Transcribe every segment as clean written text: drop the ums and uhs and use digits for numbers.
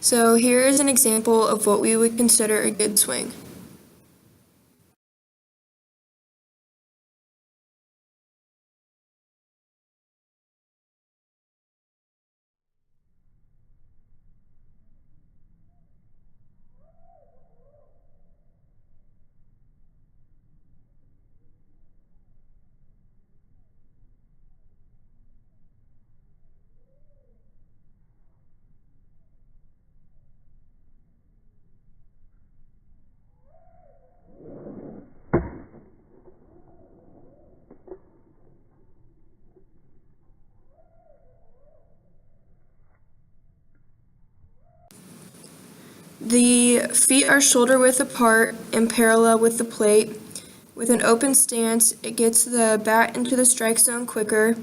So here is an example of what we would consider a good swing. The feet are shoulder width apart and parallel with the plate. With an open stance, it gets the bat into the strike zone quicker.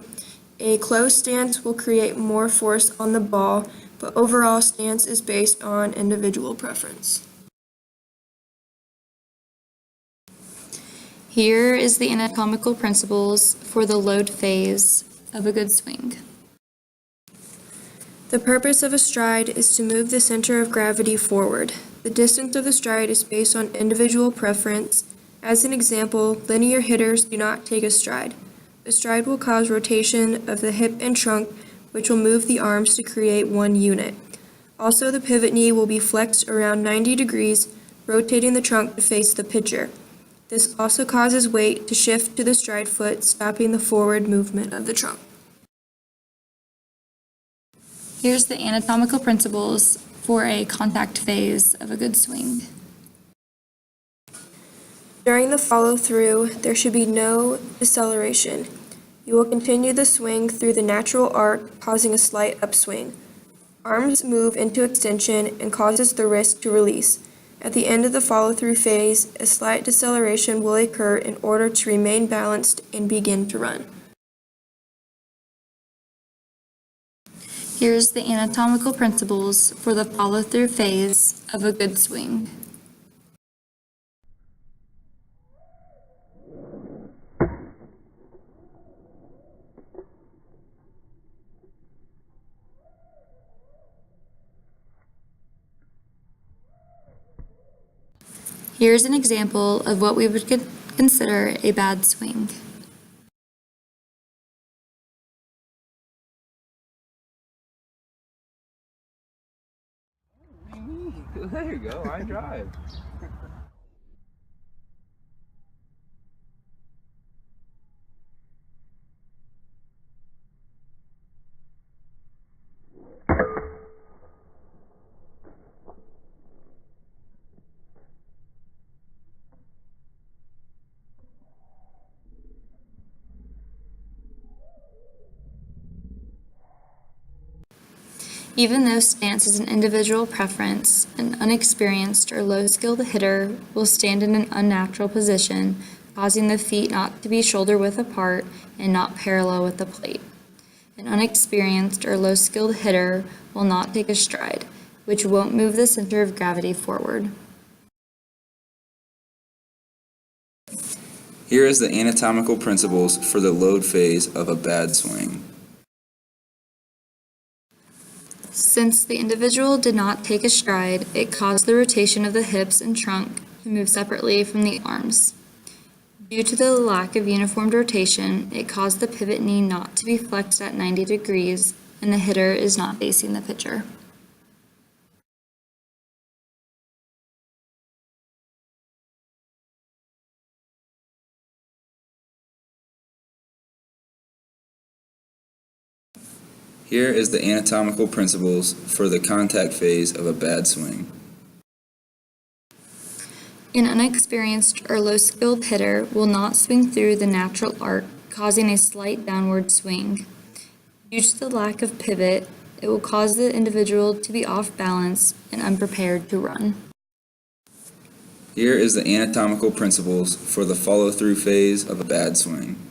A closed stance will create more force on the ball, but overall stance is based on individual preference. Here is the anatomical principles for the load phase of a good swing. The purpose of a stride is to move the center of gravity forward. The distance of the stride is based on individual preference. As an example, linear hitters do not take a stride. The stride will cause rotation of the hip and trunk, which will move the arms to create one unit. Also, the pivot knee will be flexed around 90 degrees, rotating the trunk to face the pitcher. This also causes weight to shift to the stride foot, stopping the forward movement of the trunk. Here's the anatomical principles for a contact phase of a good swing. During the follow-through, there should be no deceleration. You will continue the swing through the natural arc, causing a slight upswing. Arms move into extension and causes the wrist to release. At the end of the follow-through phase, a slight deceleration will occur in order to remain balanced and begin to run. Here's the anatomical principles for the follow-through phase of a good swing. Here's an example of what we would consider a bad swing. There you go, I drive. Even though stance is an individual preference, an unexperienced or low-skilled hitter will stand in an unnatural position, causing the feet not to be shoulder width apart and not parallel with the plate. An unexperienced or low-skilled hitter will not take a stride, which won't move the center of gravity forward. Here is the anatomical principles for the load phase of a bad swing. Since the individual did not take a stride, it caused the rotation of the hips and trunk to move separately from the arms. Due to the lack of uniform rotation, it caused the pivot knee not to be flexed at 90 degrees, and the hitter is not facing the pitcher. Here is the anatomical principles for the contact phase of a bad swing. An unexperienced or low-skilled hitter will not swing through the natural arc, causing a slight downward swing. Due to the lack of pivot, it will cause the individual to be off balance and unprepared to run. Here is the anatomical principles for the follow-through phase of a bad swing.